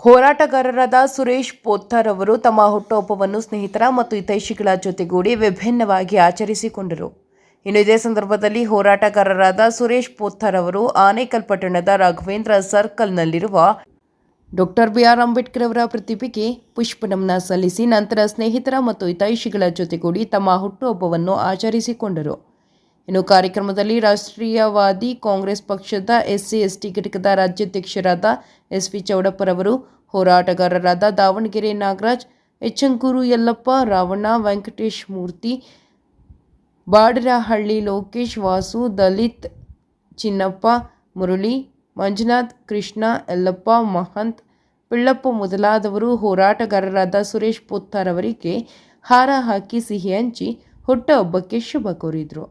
ಹೋರಾಟಗಾರರಾದ ಸುರೇಶ್ ಪೋತ್ತಾರ್ ಅವರು ತಮ್ಮ ಹುಟ್ಟುಹಬ್ಬವನ್ನು ಸ್ನೇಹಿತರ ಮತ್ತು ಹಿತೈಷಿಗಳ ಜೊತೆಗೂಡಿ ವಿಭಿನ್ನವಾಗಿ ಆಚರಿಸಿಕೊಂಡರು. ಇನ್ನು ಇದೇ ಸಂದರ್ಭದಲ್ಲಿ ಹೋರಾಟಗಾರರಾದ ಸುರೇಶ್ ಪೋತ್ತಾರ್ ಅವರು ಆನೇಕಲ್ ಪಟ್ಟಣದ ರಾಘವೇಂದ್ರ ಸರ್ಕಲ್ನಲ್ಲಿರುವ ಡಾಕ್ಟರ್ ಬಿ.ಆರ್. ಅಂಬೇಡ್ಕರ್ ಅವರ ಪ್ರತಿಮೆಗೆ ಪುಷ್ಪನಮನ ಸಲ್ಲಿಸಿ ನಂತರ ಸ್ನೇಹಿತರ ಮತ್ತು ಹಿತೈಷಿಗಳ ಜೊತೆಗೂಡಿ ತಮ್ಮ ಹುಟ್ಟುಹಬ್ಬವನ್ನು ಆಚರಿಸಿಕೊಂಡರು. ಇನ್ನು ಕಾರ್ಯಕ್ರಮದಲ್ಲಿ ರಾಷ್ಟ್ರೀಯವಾದಿ ಕಾಂಗ್ರೆಸ್ ಪಕ್ಷದ SC/ST ಘಟಕದ ರಾಜ್ಯಾಧ್ಯಕ್ಷರಾದ SV ಚೌಡಪ್ಪರವರು, ಹೋರಾಟಗಾರರಾದ ದಾವಣಗೆರೆ ನಾಗರಾಜ್, ಎಚ್ಚಂಕೂರು ಯಲ್ಲಪ್ಪ, ರಾವಣ್ಣ, ವೆಂಕಟೇಶ್ ಮೂರ್ತಿ, ಬಾಡರಹಳ್ಳಿ ಲೋಕೇಶ್, ವಾಸು, ದಲಿತ್, ಚಿನ್ನಪ್ಪ, ಮುರಳಿ, ಮಂಜುನಾಥ್, ಕೃಷ್ಣ, ಯಲ್ಲಪ್ಪ, ಮಹಂತ್, ಪಿಳ್ಳಪ್ಪ ಮೊದಲಾದವರು ಹೋರಾಟಗಾರರಾದ ಸುರೇಶ್ ಪೋತ್ತಾರ್ ಅವರಿಗೆ ಹಾರ ಹಾಕಿ ಸಿಹಿ ಹಂಚಿ ಹುಟ್ಟುಹಬ್ಬಕ್ಕೆ ಶುಭ ಕೋರಿದರು.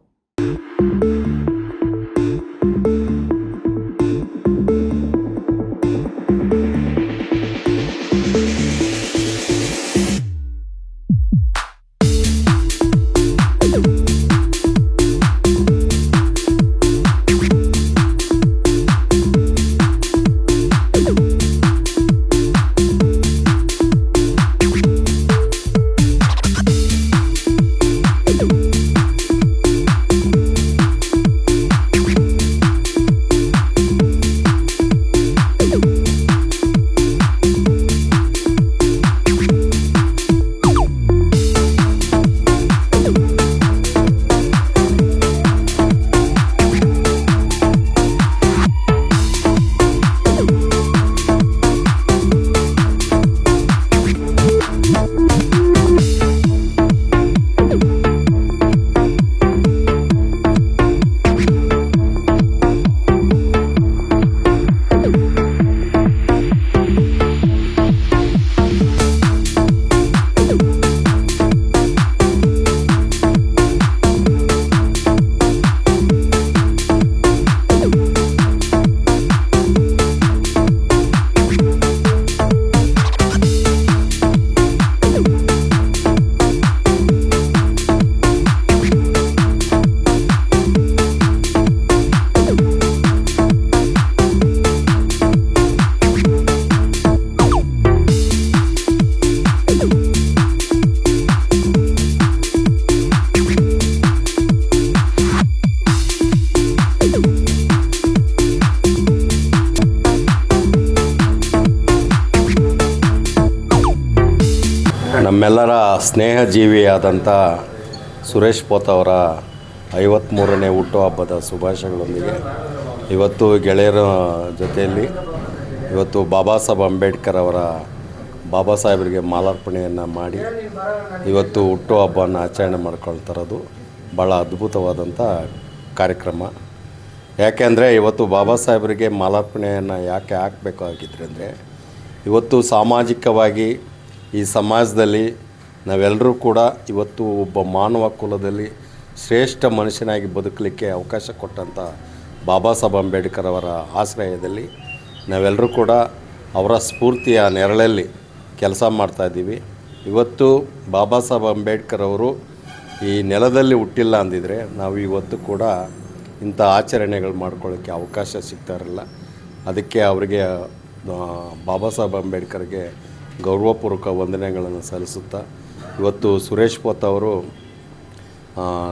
ನಮ್ಮೆಲ್ಲರ ಸ್ನೇಹಜೀವಿಯಾದಂಥ ಸುರೇಶ್ ಪೋತ್ ಅವರ 53ನೇ ಹುಟ್ಟುಹಬ್ಬದ ಶುಭಾಶಯಗಳೊಂದಿಗೆ ಇವತ್ತು ಗೆಳೆಯರ ಜೊತೆಯಲ್ಲಿ ಇವತ್ತು ಬಾಬಾ ಸಾಹೇಬ್ ಅಂಬೇಡ್ಕರ್ ಅವರ ಬಾಬಾ ಸಾಹೇಬರಿಗೆ ಮಾಲಾರ್ಪಣೆಯನ್ನು ಮಾಡಿ ಇವತ್ತು ಹುಟ್ಟುಹಬ್ಬವನ್ನು ಆಚರಣೆ ಮಾಡ್ಕೊಳ್ತಿರೋದು ಭಾಳ ಅದ್ಭುತವಾದಂಥ ಕಾರ್ಯಕ್ರಮ. ಯಾಕೆಂದರೆ ಇವತ್ತು ಬಾಬಾ ಸಾಹೇಬರಿಗೆ ಮಾಲಾರ್ಪಣೆಯನ್ನು ಯಾಕೆ ಹಾಕಬೇಕಾಗಿದ್ರೆ ಅಂದರೆ ಇವತ್ತು ಸಾಮಾಜಿಕವಾಗಿ ಈ ಸಮಾಜದಲ್ಲಿ ನಾವೆಲ್ಲರೂ ಕೂಡ ಇವತ್ತು ಒಬ್ಬ ಮಾನವ ಕುಲದಲ್ಲಿ ಶ್ರೇಷ್ಠ ಮನುಷ್ಯನಾಗಿ ಬದುಕಲಿಕ್ಕೆ ಅವಕಾಶ ಕೊಟ್ಟಂಥ ಬಾಬಾ ಸಾಹೇಬ್ ಅಂಬೇಡ್ಕರ್ ಅವರ ಆಶ್ರಯದಲ್ಲಿ ನಾವೆಲ್ಲರೂ ಕೂಡ ಅವರ ಸ್ಫೂರ್ತಿಯ ನೆರಳಲ್ಲಿ ಕೆಲಸ ಮಾಡ್ತಾಯಿದ್ದೀವಿ. ಇವತ್ತು ಬಾಬಾ ಸಾಹೇಬ್ ಅಂಬೇಡ್ಕರ್ ಅವರು ಈ ನೆಲದಲ್ಲಿ ಹುಟ್ಟಿಲ್ಲ ಅಂದಿದ್ರೆ ನಾವು ಇವತ್ತು ಕೂಡ ಇಂಥ ಆಚರಣೆಗಳು ಮಾಡ್ಕೊಳ್ಳೋಕ್ಕೆ ಅವಕಾಶ ಸಿಗ್ತಾ ಇರಲಿಲ್ಲ. ಅದಕ್ಕೆ ಅವರಿಗೆ ಬಾಬಾ ಸಾಹೇಬ್ ಅಂಬೇಡ್ಕರ್ಗೆ ಗೌರವಪೂರ್ವಕ ವಂದನೆಗಳನ್ನು ಸಲ್ಲಿಸುತ್ತಾ ಇವತ್ತು ಸುರೇಶ್ ಪೋತ್ ಅವರು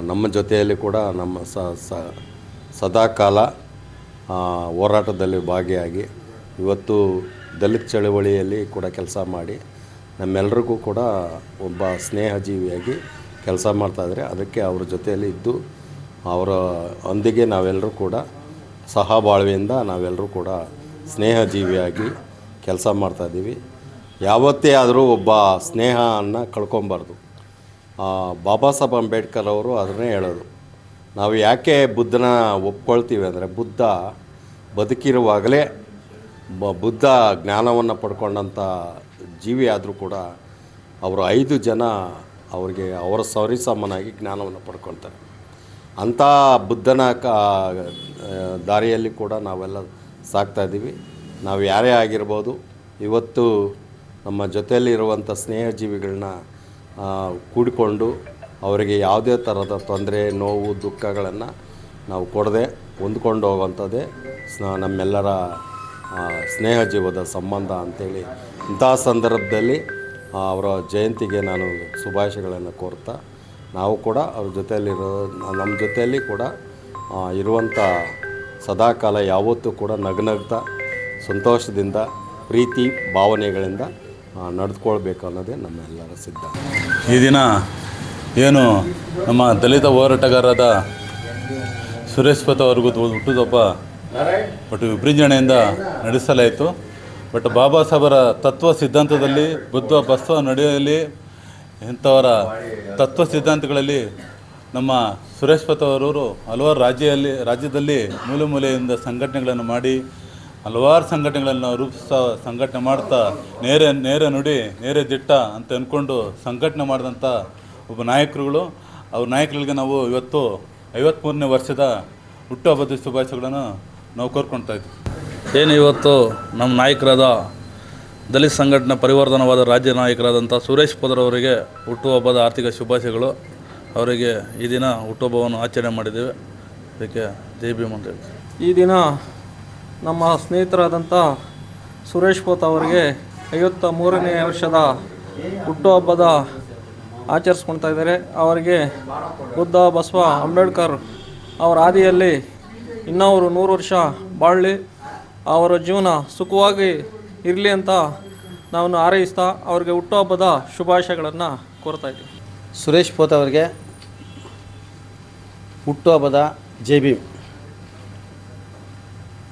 ನಮ್ಮ ಜೊತೆಯಲ್ಲಿ ಕೂಡ ನಮ್ಮ ಸದಾಕಾಲ ಹೋರಾಟದಲ್ಲಿ ಭಾಗಿಯಾಗಿ ಇವತ್ತು ದಲಿತ ಚಳವಳಿಯಲ್ಲಿ ಕೂಡ ಕೆಲಸ ಮಾಡಿ ನಮ್ಮೆಲ್ಲರಿಗೂ ಕೂಡ ಒಬ್ಬ ಸ್ನೇಹಜೀವಿಯಾಗಿ ಕೆಲಸ ಮಾಡ್ತಾಯಿದ್ದಾರೆ. ಅದಕ್ಕೆ ಅವ್ರ ಜೊತೆಯಲ್ಲಿ ಇದ್ದು ಅವರ ಒಂದಿಗೆ ನಾವೆಲ್ಲರೂ ಕೂಡ ಸಹಬಾಳ್ವೆಯಿಂದ ನಾವೆಲ್ಲರೂ ಕೂಡ ಸ್ನೇಹಜೀವಿಯಾಗಿ ಕೆಲಸ ಮಾಡ್ತಾಯಿದ್ದೀವಿ. ಯಾವತ್ತೇ ಆದರೂ ಒಬ್ಬ ಸ್ನೇಹವನ್ನು ಕಳ್ಕೊಬಾರ್ದು. ಬಾಬಾ ಸಾಹೇಬ್ ಅಂಬೇಡ್ಕರ್ ಅವರು ಅದನ್ನೇ ಹೇಳೋದು. ನಾವು ಯಾಕೆ ಬುದ್ಧನ ಒಪ್ಕೊಳ್ತೀವಿ ಅಂದರೆ ಬುದ್ಧ ಬದುಕಿರುವಾಗಲೇ ಬುದ್ಧ ಜ್ಞಾನವನ್ನು ಪಡ್ಕೊಂಡಂಥ ಜೀವಿ ಆದರೂ ಕೂಡ ಅವರು 5 ಜನ ಅವರಿಗೆ ಅವರ ಸರಿಸಮನಾಗಿ ಜ್ಞಾನವನ್ನು ಪಡ್ಕೊಳ್ತಾರೆ. ಅಂಥ ಬುದ್ಧನ ದಾರಿಯಲ್ಲಿ ಕೂಡ ನಾವೆಲ್ಲ ಸಾಗ್ತಾಯಿದ್ದೀವಿ. ನಾವು ಯಾರೇ ಆಗಿರ್ಬೋದು, ಇವತ್ತು ನಮ್ಮ ಜೊತೆಯಲ್ಲಿರುವಂಥ ಸ್ನೇಹಜೀವಿಗಳನ್ನ ಕೂಡಿಕೊಂಡು ಅವರಿಗೆ ಯಾವುದೇ ಥರದ ತೊಂದರೆ, ನೋವು, ದುಃಖಗಳನ್ನು ನಾವು ಕೊಡದೆ ಹೊಂದ್ಕೊಂಡು ಹೋಗುವಂಥದ್ದೇ ನಮ್ಮೆಲ್ಲರ ಸ್ನೇಹ ಜೀವದ ಸಂಬಂಧ ಅಂಥೇಳಿ ಇಂಥ ಸಂದರ್ಭದಲ್ಲಿ ಅವರ ಜಯಂತಿಗೆ ನಾನು ಶುಭಾಶಯಗಳನ್ನು ಕೋರ್ತಾ ನಾವು ಕೂಡ ಅವ್ರ ಜೊತೆಯಲ್ಲಿರೋ ನಮ್ಮ ಜೊತೆಯಲ್ಲಿ ಕೂಡ ಇರುವಂಥ ಸದಾಕಾಲ ಯಾವತ್ತೂ ಕೂಡ ನಗ್ನಗ್ತಾ ಸಂತೋಷದಿಂದ ಪ್ರೀತಿ ಭಾವನೆಗಳಿಂದ ನಡೆದುಕೊಳ್ಬೇಕು ಅನ್ನೋದೇ ನಮ್ಮೆಲ್ಲರ ಸಿದ್ಧಾಂತ. ಈ ದಿನ ಏನು ನಮ್ಮ ದಲಿತ ಹೋರಾಟಗಾರರಾದ ಸುರೇಶ್ ಪೋತ ಅವ್ರಿಗೂ ಹುಟ್ಟುಹಬ್ಬ ಬಟ್ ವಿಜೃಂಭಣೆಯಿಂದ ನಡೆಸಲಾಯಿತು. ಬಟ್ ಬಾಬಾ ಸಾಹೇಬರ ತತ್ವ ಸಿದ್ಧಾಂತದಲ್ಲಿ ಬುದ್ಧ ಬಸವ ನಡೆಯಲ್ಲಿ ಇಂಥವರ ತತ್ವ ಸಿದ್ಧಾಂತಗಳಲ್ಲಿ ನಮ್ಮ ಸುರೇಶ್ ಪೋತ ಅವರು ಹಲವಾರು ರಾಜ್ಯದಲ್ಲಿ ಮೂಲೆ ಮೂಲೆಯಿಂದ ಸಂಘಟನೆಗಳನ್ನು ಮಾಡಿ ಹಲವಾರು ಸಂಘಟನೆಗಳನ್ನು ಸಂಘಟನೆ ಮಾಡ್ತಾ ನೇರ ನುಡಿ ನೇರ ದಿಟ್ಟ ಅಂತ ಅಂದ್ಕೊಂಡು ಸಂಘಟನೆ ಮಾಡಿದಂಥ ಒಬ್ಬ ನಾಯಕರುಗಳು. ಅವ್ರ ನಾಯಕರಿಗೆ ನಾವು ಇವತ್ತು 53ನೇ ವರ್ಷದ ಹುಟ್ಟುಹಬ್ಬದ ಶುಭಾಶಯಗಳನ್ನು ನಾವು ಕೋರ್ಕೊಳ್ತಾ ಇದ್ವಿ. ಏನು ಇವತ್ತು ನಮ್ಮ ನಾಯಕರಾದ ದಲಿತ ಸಂಘಟನೆ ಪರಿವರ್ತನವಾದ ರಾಜ್ಯ ನಾಯಕರಾದಂಥ ಸುರೇಶ್ ಪೋದರವರಿಗೆ ಹುಟ್ಟುಹಬ್ಬದ ಆರ್ಥಿಕ ಶುಭಾಶಯಗಳು. ಅವರಿಗೆ ಈ ದಿನ ಹುಟ್ಟುಹಬ್ಬವನ್ನು ಆಚರಣೆ ಮಾಡಿದ್ದೇವೆ. ಅದಕ್ಕೆ ಜೈ ಭೀಮ್ ಅಂತ ಹೇಳ್ತೀವಿ. ಈ ದಿನ ನಮ್ಮ ಸ್ನೇಹಿತರಾದಂಥ ಸುರೇಶ್ ಪೋತ ಅವರಿಗೆ 53ನೇ ವರ್ಷದ ಹುಟ್ಟುಹಬ್ಬದ ಆಚರಿಸ್ಕೊಳ್ತಾ ಇದ್ದಾರೆ. ಅವರಿಗೆ ಬುದ್ಧ ಬಸವ ಅಂಬೇಡ್ಕರ್ ಅವರ ಹಾದಿಯಲ್ಲಿ ಇನ್ನೂ ಅವರು 100 ವರ್ಷ ಬಾಳಲಿ, ಅವರ ಜೀವನ ಸುಖವಾಗಿ ಇರಲಿ ಅಂತ ನಾವು ಹಾರೈಸ್ತಾ ಅವರಿಗೆ ಹುಟ್ಟುಹಬ್ಬದ ಶುಭಾಶಯಗಳನ್ನು ಕೋರ್ತಾ ಇದ್ದೀವಿ. ಸುರೇಶ್ ಪೋತ ಅವರಿಗೆ ಹುಟ್ಟುಹಬ್ಬದ ಜೈ ಭೀಮ್.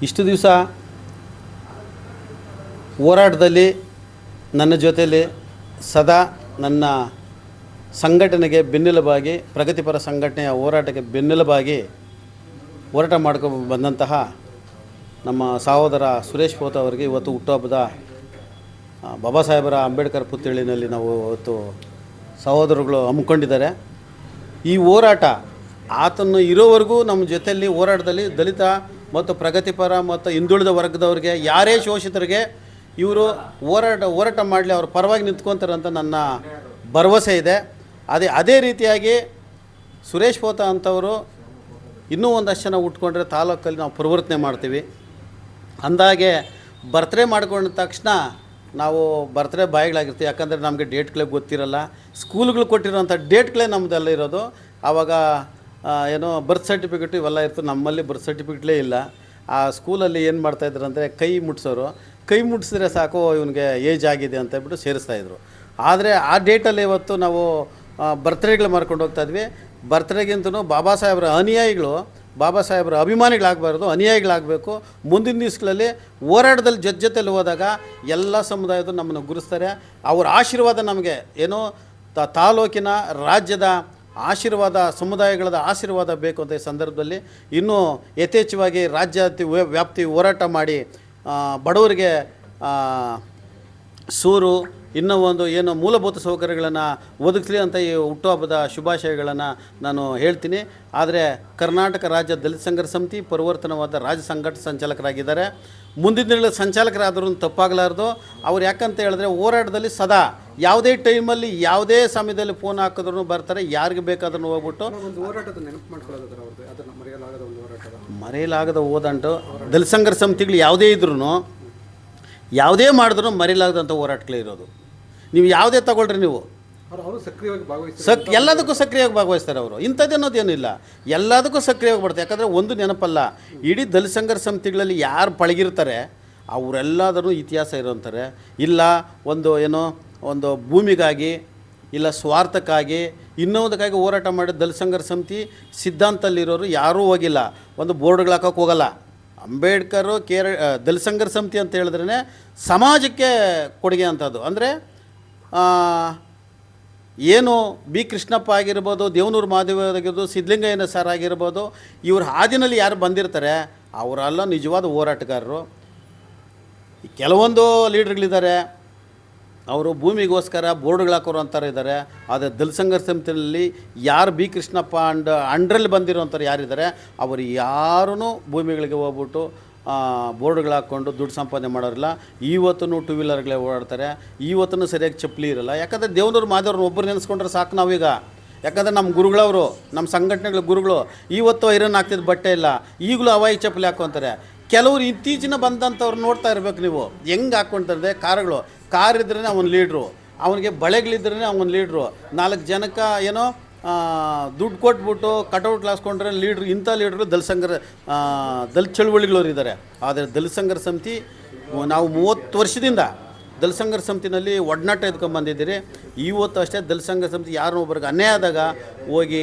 ಇಷ್ಟು ದಿವಸ ಹೋರಾಟದಲ್ಲಿ ನನ್ನ ಜೊತೆಯಲ್ಲಿ ಸದಾ ನನ್ನ ಸಂಘಟನೆಗೆ ಬೆನ್ನೆಲುಬಾಗಿ, ಪ್ರಗತಿಪರ ಸಂಘಟನೆಯ ಹೋರಾಟಕ್ಕೆ ಬೆನ್ನೆಲುಬಾಗಿ ಹೋರಾಟ ಮಾಡ್ಕೊಂಡು ಬಂದಂತಹ ನಮ್ಮ ಸಹೋದರ ಸುರೇಶ್ ಪೋತ ಅವರಿಗೆ ಇವತ್ತು ಹುಟ್ಟುಹಬ್ಬದ ಬಾಬಾ ಸಾಹೇಬರ ಅಂಬೇಡ್ಕರ್ ಪುತ್ಥಳಿನಲ್ಲಿ ನಾವು ಇವತ್ತು ಸಹೋದರಗಳು ಹಮ್ಮಿಕೊಂಡಿದ್ದಾರೆ. ಈ ಹೋರಾಟ ಆತನು ಇರೋವರೆಗೂ ನಮ್ಮ ಜೊತೆಯಲ್ಲಿ ಹೋರಾಟದಲ್ಲಿ ದಲಿತ ಮತ್ತು ಪ್ರಗತಿಪರ ಮತ್ತು ಹಿಂದುಳಿದ ವರ್ಗದವ್ರಿಗೆ, ಯಾರೇ ಶೋಷಿತರಿಗೆ ಇವರು ಹೋರಾಟ ಮಾಡಲಿ, ಅವ್ರ ಪರವಾಗಿ ನಿಂತ್ಕೊತಾರೆ ಅಂತ ನನ್ನ ಭರವಸೆ ಇದೆ. ಅದೇ ರೀತಿಯಾಗಿ ಸುರೇಶ್ ಪೋತ ಅಂಥವರು ಇನ್ನೂ ಒಂದಷ್ಟು ಜನ ಉಟ್ಕೊಂಡ್ರೆ ತಾಲೂಕಲ್ಲಿ ನಾವು ಪರಿವರ್ತನೆ ಮಾಡ್ತೀವಿ. ಅಂದಾಗೆ ಬರ್ತ್ಡೇ ಮಾಡ್ಕೊಂಡ ತಕ್ಷಣ ನಾವು ಬರ್ತ್ಡೇ ಬಾಯಿಗಳಾಗಿರ್ತೀವಿ. ಯಾಕಂದರೆ ನಮಗೆ ಡೇಟ್ಗಳೇ ಗೊತ್ತಿರಲ್ಲ. ಸ್ಕೂಲ್ಗಳು ಕೊಟ್ಟಿರೋಂಥ ಡೇಟ್ಗಳೇ ನಮ್ಮದೆಲ್ಲ ಇರೋದು. ಆವಾಗ ಏನೋ ಬರ್ತ್ ಸರ್ಟಿಫಿಕೇಟು ಇವೆಲ್ಲ ಇರ್ತದೆ. ನಮ್ಮಲ್ಲಿ ಬರ್ತ್ ಸರ್ಟಿಫಿಕೇಟ್ಲೇ ಇಲ್ಲ. ಆ ಸ್ಕೂಲಲ್ಲಿ ಏನು ಮಾಡ್ತಾಯಿದ್ರು ಅಂದರೆ ಕೈ ಮುಟ್ಸೋರು, ಕೈ ಮುಟ್ಸಿದ್ರೆ ಸಾಕು ಇವನಿಗೆ ಏಜ್ ಆಗಿದೆ ಅಂತ ಹೇಳ್ಬಿಟ್ಟು ಸೇರಿಸ್ತಾಯಿದ್ರು. ಆದರೆ ಆ ಡೇಟಲ್ಲಿ ಇವತ್ತು ನಾವು ಬರ್ತ್ಡೇಗಳು ಮಾಡ್ಕೊಂಡು ಹೋಗ್ತಾಯಿದ್ವಿ. ಬರ್ತ್ಡೇಗಿಂತೂ ಬಾಬಾ ಸಾಹೇಬ್ರ ಅನುಯಾಯಿಗಳು, ಬಾಬಾ ಸಾಹೇಬ್ರ ಅಭಿಮಾನಿಗಳಾಗಬಾರ್ದು, ಅನುಯಾಯಿಗಳಾಗಬೇಕು. ಮುಂದಿನ ದಿವಸಗಳಲ್ಲಿ ಹೋರಾಟದಲ್ಲಿ ಜೊತೆಯಲ್ಲಿ ಹೋದಾಗ ಎಲ್ಲ ಸಮುದಾಯದ ನಮ್ಮನ್ನು ಗುರುಸ್ತಾರೆ. ಅವರ ಆಶೀರ್ವಾದ ನಮಗೆ ಏನೋ ತಾಲೂಕಿನ ರಾಜ್ಯದ ಆಶೀರ್ವಾದ, ಸಮುದಾಯಗಳದ ಆಶೀರ್ವಾದ ಬೇಕು ಅಂತ ಈ ಸಂದರ್ಭದಲ್ಲಿ ಇನ್ನೂ ಯಥೇಚ್ಛವಾಗಿ ರಾಜ್ಯ ವ್ಯಾಪ್ತಿ ಹೋರಾಟ ಮಾಡಿ ಬಡವರಿಗೆ ಸೂರು ಇನ್ನೂ ಒಂದು ಏನು ಮೂಲಭೂತ ಸೌಕರ್ಯಗಳನ್ನು ಒದಗಿಸಲಿ ಅಂತ ಈ ಹುಟ್ಟುಹಬ್ಬದ ಶುಭಾಶಯಗಳನ್ನು ನಾನು ಹೇಳ್ತೀನಿ. ಆದರೆ ಕರ್ನಾಟಕ ರಾಜ್ಯ ದಲಿತ ಸಂಘರ್ಷ ಸಮಿತಿ ಪರಿವರ್ತನವಾದ ರಾಜ್ಯ ಸಂಘಟನಾ ಸಂಚಾಲಕರಾಗಿದ್ದಾರೆ. ಮುಂದಿನ ದಿನಗಳಲ್ಲಿ ಸಂಚಾಲಕರಾದರೂ ತಪ್ಪಾಗಲಾರ್ದು. ಅವ್ರು ಯಾಕಂತ ಹೇಳಿದ್ರೆ ಹೋರಾಟದಲ್ಲಿ ಸದಾ ಯಾವುದೇ ಟೈಮಲ್ಲಿ ಯಾವುದೇ ಸಮಯದಲ್ಲಿ ಫೋನ್ ಹಾಕಿದ್ರು ಬರ್ತಾರೆ, ಯಾರಿಗೆ ಬೇಕಾದ್ರೂ ಹೋಗ್ಬಿಟ್ಟು ಮರೆಯಲಾಗದ ಹೋದಂಟು ದಲಿತ ಸಂಘರ್ಷ ಸಮಿತಿಗಳು ಯಾವುದೇ ಇದ್ರೂ, ಯಾವುದೇ ಮಾಡಿದ್ರು ಮರೆಯಲಾಗದಂಥ ಹೋರಾಟಗಳೇ ಇರೋದು. ನೀವು ಯಾವುದೇ ತಗೊಳ್ರಿ, ನೀವು ಎಲ್ಲದಕ್ಕೂ ಸಕ್ರಿಯವಾಗಿ ಭಾಗವಹಿಸ್ತಾರೆ ಅವರು. ಇಂಥದ್ದು ಅನ್ನೋದೇನೂ ಇಲ್ಲ, ಎಲ್ಲದಕ್ಕೂ ಸಕ್ರಿಯವಾಗಿ ಬರ್ತಾರೆ. ಯಾಕಂದರೆ ಒಂದು ನೆನಪಲ್ಲ, ಇಡೀ ದಲಿತ ಸಂಘರ್ಷ ಸಮಿತಿಗಳಲ್ಲಿ ಯಾರು ಪಳಗಿರ್ತಾರೆ ಅವರೆಲ್ಲದರೂ ಇತಿಹಾಸ ಇರೋಂತಾರೆ. ಇಲ್ಲ ಒಂದು ಭೂಮಿಗಾಗಿ, ಇಲ್ಲ ಸ್ವಾರ್ಥಕ್ಕಾಗಿ, ಇನ್ನೊಂದಕ್ಕಾಗಿ ಹೋರಾಟ ಮಾಡಿ ದಲಿತ ಸಂಘರ್ಷ ಸಮಿತಿ ಸಿದ್ಧಾಂತದಲ್ಲಿರೋರು ಯಾರೂ ಹೋಗಿಲ್ಲ. ಒಂದು ಬೋರ್ಡ್ಗಳು ಹಾಕೋಕೆ ಹೋಗಲ್ಲ. ಅಂಬೇಡ್ಕರು ದಲಿತ ಸಂಘರ್ಷ ಸಮಿತಿ ಅಂತ ಹೇಳಿದ್ರೇ ಸಮಾಜಕ್ಕೆ ಕೊಡುಗೆ ಅಂಥದ್ದು. ಅಂದರೆ ಏನು ಬಿ ಕೃಷ್ಣಪ್ಪ ಆಗಿರ್ಬೋದು, ದೇವನೂರು ಮಾದೇವ ಆಗಿರ್ಬೋದು, ಸಿದ್ಧಲಿಂಗಯ್ಯನ ಸರ್ ಆಗಿರ್ಬೋದು, ಇವ್ರ ಹಾದಿನಲ್ಲಿ ಯಾರು ಬಂದಿರ್ತಾರೆ ಅವರೆಲ್ಲ ನಿಜವಾದ ಹೋರಾಟಗಾರರು. ಕೆಲವೊಂದು ಲೀಡ್ರ್ಗಳಿದ್ದಾರೆ, ಅವರು ಭೂಮಿಗೋಸ್ಕರ ಬೋರ್ಡ್ಗಳು ಹಾಕೋರು ಅಂತಾರೆ ಇದ್ದಾರೆ. ಆದರೆ ದಲಿತ ಸಂಘರ್ಷ ಸಮಿತಿಯಲ್ಲಿ ಯಾರು ಬಿ ಕೃಷ್ಣಪ್ಪ ಅಂಡ್ರಲ್ಲಿ ಬಂದಿರೋಂಥವ್ರು ಯಾರಿದ್ದಾರೆ ಅವರು ಯಾರೂ ಭೂಮಿಗಳಿಗೆ ಹೋಗ್ಬಿಟ್ಟು ಬೋರ್ಡ್ಗಳು ಹಾಕ್ಕೊಂಡು ದುಡ್ಡು ಸಂಪಾದನೆ ಮಾಡೋರಿಲ್ಲ. ಇವತ್ತೂ ಟೂ ವೀಲರ್ಗಳೇ ಓಡಾಡ್ತಾರೆ. ಇವತ್ತೂ ಸರಿಯಾಗಿ ಚಪ್ಪಲಿ ಇರಲ್ಲ. ಯಾಕಂದರೆ ದೇವನೂರು ಮಾದೇವ್ರನ್ನ ಒಬ್ಬರು ನೆನೆಸ್ಕೊಂಡ್ರೆ ಸಾಕು ನಾವೀಗ. ಯಾಕಂದರೆ ನಮ್ಮ ಗುರುಗಳವರು, ನಮ್ಮ ಸಂಘಟನೆಗಳ ಗುರುಗಳು ಇವತ್ತು ಐರನ್ ಹಾಕ್ತಿದ್ದು ಬಟ್ಟೆ ಇಲ್ಲ, ಈಗಲೂ ಹವಾಯಿ ಚಪ್ಪಲಿ ಹಾಕ್ಕೊಂತಾರೆ. ಕೆಲವರು ಇತ್ತೀಚಿನ ಬಂದಂಥವ್ರು ನೋಡ್ತಾ ಇರ್ಬೇಕು ನೀವು, ಹೆಂಗೆ ಹಾಕ್ಕೊಂತಾರೆ ಕಾರುಗಳು. ಕಾರ್ ಇದ್ರೇ ಅವನ ಲೀಡ್ರು, ಅವನಿಗೆ ಬಳೆಗಳಿದ್ರೇ ಅವನ ಲೀಡ್ರು. 4 ಜನಕ್ಕೆ ಏನೋ ದುಡ್ಡು ಕೊಟ್ಬಿಟ್ಟು ಕಟೌಟ್ ಹಾಸ್ಕೊಂಡ್ರೆ ಲೀಡ್ರು. ಇಂಥ ಲೀಡ್ರು ದಲಿತ ಚಳುವಳಿಗಳವ್ರು ಇದ್ದಾರೆ. ಆದರೆ ದಲಿತ ಸಂಘರ್ಷ ಸಮಿತಿ ನಾವು 30 ವರ್ಷದಿಂದ ದಲಿತ ಸಂಘರ್ಷ ಸಮಿತಿನಲ್ಲಿ ಒಡನಾಟ ಎತ್ಕೊಂಡ್ಬಂದಿದ್ದೀರಿ. ಇವತ್ತು ಅಷ್ಟೇ ದಲಿತ ಸಂಘರ್ಷ ಸಮಿತಿ ಯಾರನ್ನೋ ಒಬ್ಬರಿಗೆ ಅನ್ಯಾಯ ಆದಾಗ ಹೋಗಿ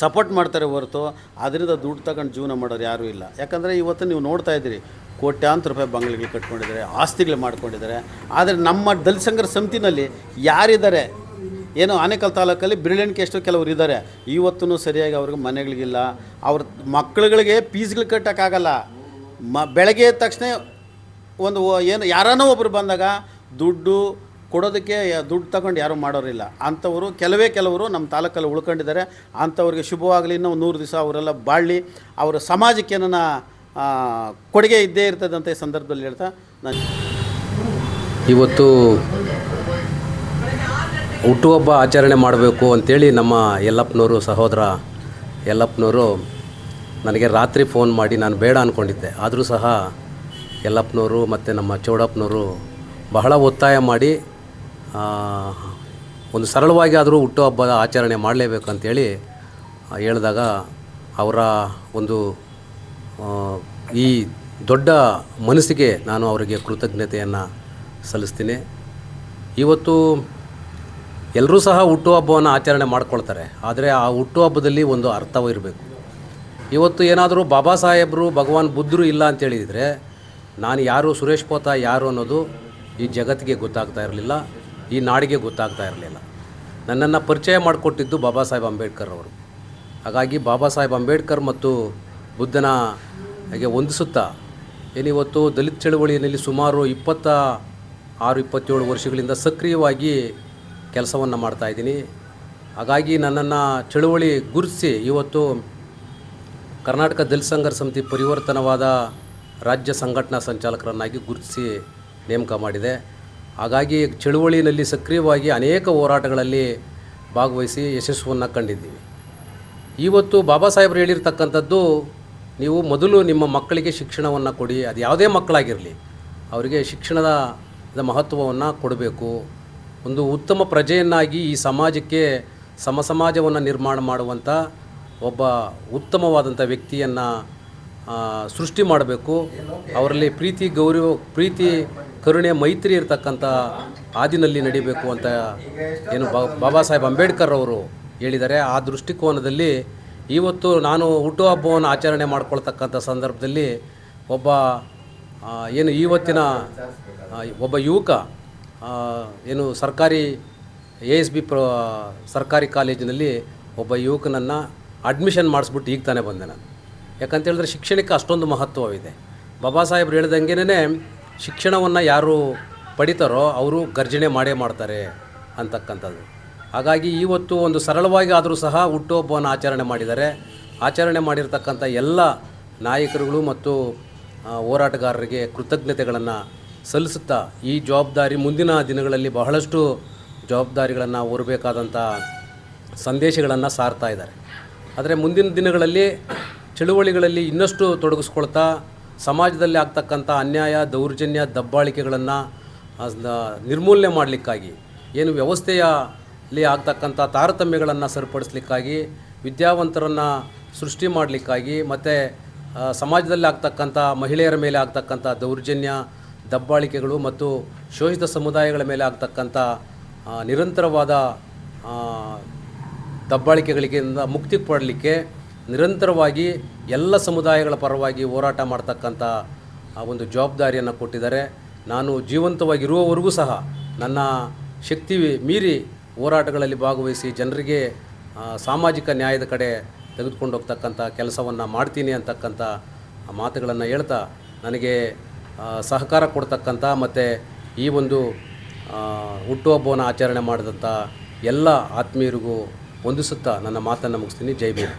ಸಪೋರ್ಟ್ ಮಾಡ್ತಾರೆ ಹೊರತು ಅದರಿಂದ ದುಡ್ಡು ತಗೊಂಡು ಜೀವನ ಮಾಡೋರು ಯಾರೂ ಇಲ್ಲ. ಯಾಕಂದರೆ ಇವತ್ತು ನೀವು ನೋಡ್ತಾ ಇದ್ದೀರಿ, ಕೋಟ್ಯಾಂತರ ರೂಪಾಯಿ ಬಂಗ್ಲೆಗಳು ಕಟ್ಕೊಂಡಿದ್ದಾರೆ, ಆಸ್ತಿಗಳು ಮಾಡ್ಕೊಂಡಿದ್ದಾರೆ. ಆದರೆ ನಮ್ಮ ದಲಿತ ಸಂಘರ್ಷ ಸಮಿತಿನಲ್ಲಿ ಯಾರಿದ್ದಾರೆ, ಏನೋ ಆನೇಕಲ್ ತಾಲೂಕಲ್ಲಿ ಬ್ರಿಲಿಯಂಟ್ ಎಷ್ಟು ಕೆಲವರು ಇದ್ದಾರೆ, ಇವತ್ತೂ ಸರಿಯಾಗಿ ಅವ್ರಿಗೆ ಮನೆಗಳಿಗಿಲ್ಲ. ಅವ್ರ ಮಕ್ಕಳುಗಳಿಗೆ ಫೀಸ್ಗಳು ಕಟ್ಟೋಕ್ಕಾಗಲ್ಲ. ಬೆಳಗ್ಗೆ ಎದ್ದ ತಕ್ಷಣ ಒಂದು ಏನು ಯಾರನ್ನೋ ಒಬ್ಬರು ಬಂದಾಗ ದುಡ್ಡು ಕೊಡೋದಕ್ಕೆ ದುಡ್ಡು ತಗೊಂಡು ಯಾರೂ ಮಾಡೋರಿಲ್ಲ. ಅಂಥವರು ಕೆಲವರು ನಮ್ಮ ತಾಲೂಕಲ್ಲಿ ಉಳ್ಕೊಂಡಿದ್ದಾರೆ. ಅಂಥವ್ರಿಗೆ ಶುಭವಾಗಲಿ, ಇನ್ನೂ 100 ದಿವಸ ಅವರೆಲ್ಲ ಬಾಳಲಿ, ಅವರ ಸಮಾಜಕ್ಕೆ ಏನನ್ನ ಕೊಡುಗೆ ಇದ್ದೇ ಇರ್ತದಂಥ ಈ ಸಂದರ್ಭದಲ್ಲಿ ಹೇಳ್ತಾ ನಾನು ಇವತ್ತು ಹುಟ್ಟುಹಬ್ಬ ಆಚರಣೆ ಮಾಡಬೇಕು ಅಂಥೇಳಿ ನಮ್ಮ ಯಲ್ಲಪ್ಪನವರು, ಸಹೋದರ ಯಲ್ಲಪ್ಪನವರು ನನಗೆ ರಾತ್ರಿ ಫೋನ್ ಮಾಡಿ, ನಾನು ಬೇಡ ಅಂದ್ಕೊಂಡಿದ್ದೆ. ಆದರೂ ಸಹ ಯಲ್ಲಪ್ಪನವರು ಮತ್ತು ನಮ್ಮ ಚೌಡಪ್ಪನವರು ಬಹಳ ಒತ್ತಾಯ ಮಾಡಿ ಒಂದು ಸರಳವಾಗಿ ಆದರೂ ಹುಟ್ಟುಹಬ್ಬದ ಆಚರಣೆ ಮಾಡಲೇಬೇಕಂತೇಳಿ ಹೇಳಿದಾಗ ಅವರ ಒಂದು ಈ ದೊಡ್ಡ ಮನಸ್ಸಿಗೆ ನಾನು ಅವರಿಗೆ ಕೃತಜ್ಞತೆಯನ್ನು ಸಲ್ಲಿಸ್ತೀನಿ. ಇವತ್ತು ಎಲ್ಲರೂ ಸಹ ಹುಟ್ಟುಹಬ್ಬವನ್ನು ಆಚರಣೆ ಮಾಡ್ಕೊಳ್ತಾರೆ. ಆದರೆ ಆ ಹುಟ್ಟುಹಬ್ಬದಲ್ಲಿ ಒಂದು ಅರ್ಥವೂ ಇರಬೇಕು. ಇವತ್ತು ಏನಾದರೂ ಬಾಬಾ ಸಾಹೇಬರು, ಭಗವಾನ್ ಬುದ್ಧರು ಇಲ್ಲ ಅಂತೇಳಿದರೆ ನಾನು ಯಾರು, ಸುರೇಶ್ ಪೋತ ಯಾರು ಅನ್ನೋದು ಈ ಜಗತ್ತಿಗೆ ಗೊತ್ತಾಗ್ತಾ ಇರಲಿಲ್ಲ, ಈ ನಾಡಿಗೆ ಗೊತ್ತಾಗ್ತಾ ಇರಲಿಲ್ಲ. ನನ್ನನ್ನು ಪರಿಚಯ ಮಾಡಿಕೊಟ್ಟಿದ್ದು ಬಾಬಾ ಸಾಹೇಬ್ ಅಂಬೇಡ್ಕರ್ ಅವರು. ಹಾಗಾಗಿ ಬಾಬಾ ಸಾಹೇಬ್ ಅಂಬೇಡ್ಕರ್ ಮತ್ತು ಬುದ್ಧನ ಹಾಗೆ ಹೊಂದಿಸುತ್ತಾ ಏನಿವತ್ತು ದಲಿತ ಚಳವಳಿಯಲ್ಲಿ ಸುಮಾರು 26-27 ವರ್ಷಗಳಿಂದ ಸಕ್ರಿಯವಾಗಿ ಕೆಲಸವನ್ನು ಮಾಡ್ತಾಯಿದ್ದೀನಿ. ಹಾಗಾಗಿ ನನ್ನನ್ನು ಚಳುವಳಿ ಗುರುತಿಸಿ ಇವತ್ತು ಕರ್ನಾಟಕ ದಲಿತ ಸಂಘರ್ಷ ಸಮಿತಿ ಪರಿವರ್ತನವಾದ ರಾಜ್ಯ ಸಂಘಟನಾ ಸಂಚಾಲಕರನ್ನಾಗಿ ಗುರುತಿಸಿ ನೇಮಕ ಮಾಡಿದೆ. ಹಾಗಾಗಿ ಚಳುವಳಿಯಲ್ಲಿ ಸಕ್ರಿಯವಾಗಿ ಅನೇಕ ಹೋರಾಟಗಳಲ್ಲಿ ಭಾಗವಹಿಸಿ ಯಶಸ್ಸನ್ನು ಕಂಡಿದ್ದೀವಿ. ಇವತ್ತು ಬಾಬಾ ಸಾಹೇಬರು ಹೇಳಿರ್ತಕ್ಕಂಥದ್ದು, ನೀವು ಮೊದಲು ನಿಮ್ಮ ಮಕ್ಕಳಿಗೆ ಶಿಕ್ಷಣವನ್ನು ಕೊಡಿ, ಅದು ಯಾವುದೇ ಮಕ್ಕಳಾಗಿರಲಿ ಅವರಿಗೆ ಶಿಕ್ಷಣದ ಮಹತ್ವವನ್ನು ಕೊಡಬೇಕು. ಒಂದು ಉತ್ತಮ ಪ್ರಜೆಯನ್ನಾಗಿ ಈ ಸಮಾಜಕ್ಕೆ ಸಮಾಜವನ್ನು ನಿರ್ಮಾಣ ಮಾಡುವಂಥ ಒಬ್ಬ ಉತ್ತಮವಾದಂಥ ವ್ಯಕ್ತಿಯನ್ನು ಸೃಷ್ಟಿ ಮಾಡಬೇಕು. ಅವರಲ್ಲಿ ಪ್ರೀತಿ ಕರುಣೆ ಮೈತ್ರಿ ಇರತಕ್ಕಂಥ ಹಾದಿನಲ್ಲಿ ನಡಿಬೇಕು ಅಂತ ಏನು ಬಾಬಾ ಸಾಹೇಬ್ ಅಂಬೇಡ್ಕರ್ ಅವರು ಹೇಳಿದ್ದಾರೆ. ಆ ದೃಷ್ಟಿಕೋನದಲ್ಲಿ ಇವತ್ತು ನಾನು ಹುಟ್ಟುಹಬ್ಬವನ್ನು ಆಚರಣೆ ಮಾಡ್ಕೊಳ್ತಕ್ಕಂಥ ಸಂದರ್ಭದಲ್ಲಿ ಏನು ಇವತ್ತಿನ ಒಬ್ಬ ಯುವಕ ಏನು ಸರ್ಕಾರಿ ASB ಸರ್ಕಾರಿ ಕಾಲೇಜಿನಲ್ಲಿ ಒಬ್ಬ ಯುವಕನನ್ನು ಅಡ್ಮಿಷನ್ ಮಾಡಿಸ್ಬಿಟ್ಟು ಈಗ ತಾನೇ ಬಂದೆ ನಾನು. ಯಾಕಂತೇಳಿದ್ರೆ ಶಿಕ್ಷಣಕ್ಕೆ ಅಷ್ಟೊಂದು ಮಹತ್ವವಿದೆ. ಬಾಬಾ ಸಾಹೇಬ್ರು ಹೇಳ್ದಂಗೆನೇ ಶಿಕ್ಷಣವನ್ನು ಯಾರು ಪಡಿತಾರೋ ಅವರು ಗರ್ಜನೆ ಮಾಡೇ ಮಾಡ್ತಾರೆ ಅಂತಕ್ಕಂಥದ್ದು. ಹಾಗಾಗಿ ಇವತ್ತು ಒಂದು ಸರಳವಾಗಿ ಆದರೂ ಸಹ ಹುಟ್ಟುಹಬ್ಬವನ್ನು ಆಚರಣೆ ಮಾಡಿದ್ದಾರೆ. ಆಚರಣೆ ಮಾಡಿರ್ತಕ್ಕಂಥ ಎಲ್ಲ ನಾಯಕರುಗಳು ಮತ್ತು ಹೋರಾಟಗಾರರಿಗೆ ಕೃತಜ್ಞತೆಗಳನ್ನು ಸಲ್ಲಿಸುತ್ತಾ ಈ ಜವಾಬ್ದಾರಿ ಮುಂದಿನ ದಿನಗಳಲ್ಲಿ ಬಹಳಷ್ಟು ಜವಾಬ್ದಾರಿಗಳನ್ನು ಹೊರಬೇಕಾದಂಥ ಸಂದೇಶಗಳನ್ನು ಸಾರ್ತಾ ಇದ್ದಾರೆ. ಆದರೆ ಮುಂದಿನ ದಿನಗಳಲ್ಲಿ ಚಳುವಳಿಗಳಲ್ಲಿ ಇನ್ನಷ್ಟು ತೊಡಗಿಸ್ಕೊಳ್ತಾ ಸಮಾಜದಲ್ಲಿ ಆಗ್ತಕ್ಕಂಥ ಅನ್ಯಾಯ, ದೌರ್ಜನ್ಯ, ದಬ್ಬಾಳಿಕೆಗಳನ್ನು ನಿರ್ಮೂಲನೆ ಮಾಡಲಿಕ್ಕಾಗಿ, ಏನು ವ್ಯವಸ್ಥೆಯಲ್ಲಿ ಆಗ್ತಕ್ಕಂಥ ತಾರತಮ್ಯಗಳನ್ನು ಸರಿಪಡಿಸಲಿಕ್ಕಾಗಿ, ವಿದ್ಯಾವಂತರನ್ನು ಸೃಷ್ಟಿ ಮಾಡಲಿಕ್ಕಾಗಿ, ಮತ್ತು ಸಮಾಜದಲ್ಲಿ ಆಗ್ತಕ್ಕಂಥ ಮಹಿಳೆಯರ ಮೇಲೆ ಆಗ್ತಕ್ಕಂಥ ದೌರ್ಜನ್ಯ, ದಬ್ಬಾಳಿಕೆಗಳು ಮತ್ತು ಶೋಷಿತ ಸಮುದಾಯಗಳ ಮೇಲೆ ಆಗ್ತಕ್ಕಂಥ ನಿರಂತರವಾದ ದಬ್ಬಾಳಿಕೆಗಳಿಂದ ಮುಕ್ತಿ ಪಡಲಿಕ್ಕೆ ನಿರಂತರವಾಗಿ ಎಲ್ಲ ಸಮುದಾಯಗಳ ಪರವಾಗಿ ಹೋರಾಟ ಮಾಡ್ತಕ್ಕಂಥ ಒಂದು ಜವಾಬ್ದಾರಿಯನ್ನು ಕೊಟ್ಟಿದ್ದಾರೆ. ನಾನು ಜೀವಂತವಾಗಿರುವವರೆಗೂ ಸಹ ನನ್ನ ಶಕ್ತಿ ಮೀರಿ ಹೋರಾಟಗಳಲ್ಲಿ ಭಾಗವಹಿಸಿ ಜನರಿಗೆ ಸಾಮಾಜಿಕ ನ್ಯಾಯದ ಕಡೆ ತೆಗೆದುಕೊಂಡು ಹೋಗ್ತಕ್ಕಂಥ ಕೆಲಸವನ್ನು ಮಾಡ್ತೀನಿ ಅಂತಕ್ಕಂಥ ಮಾತುಗಳನ್ನು ಹೇಳ್ತಾ, ನನಗೆ ಸಹಕಾರ ಕೊಡ್ತಕ್ಕಂಥ ಮತ್ತು ಈ ಒಂದು ಹುಟ್ಟುಹಬ್ಬವನ್ನು ಆಚರಣೆ ಮಾಡಿದಂಥ ಎಲ್ಲ ಆತ್ಮೀಯರಿಗೂ ವಂದಿಸುತ್ತಾ ನನ್ನ ಮಾತನ್ನು ಮುಗಿಸ್ತೀನಿ. ಜೈ ಭೀಮ್.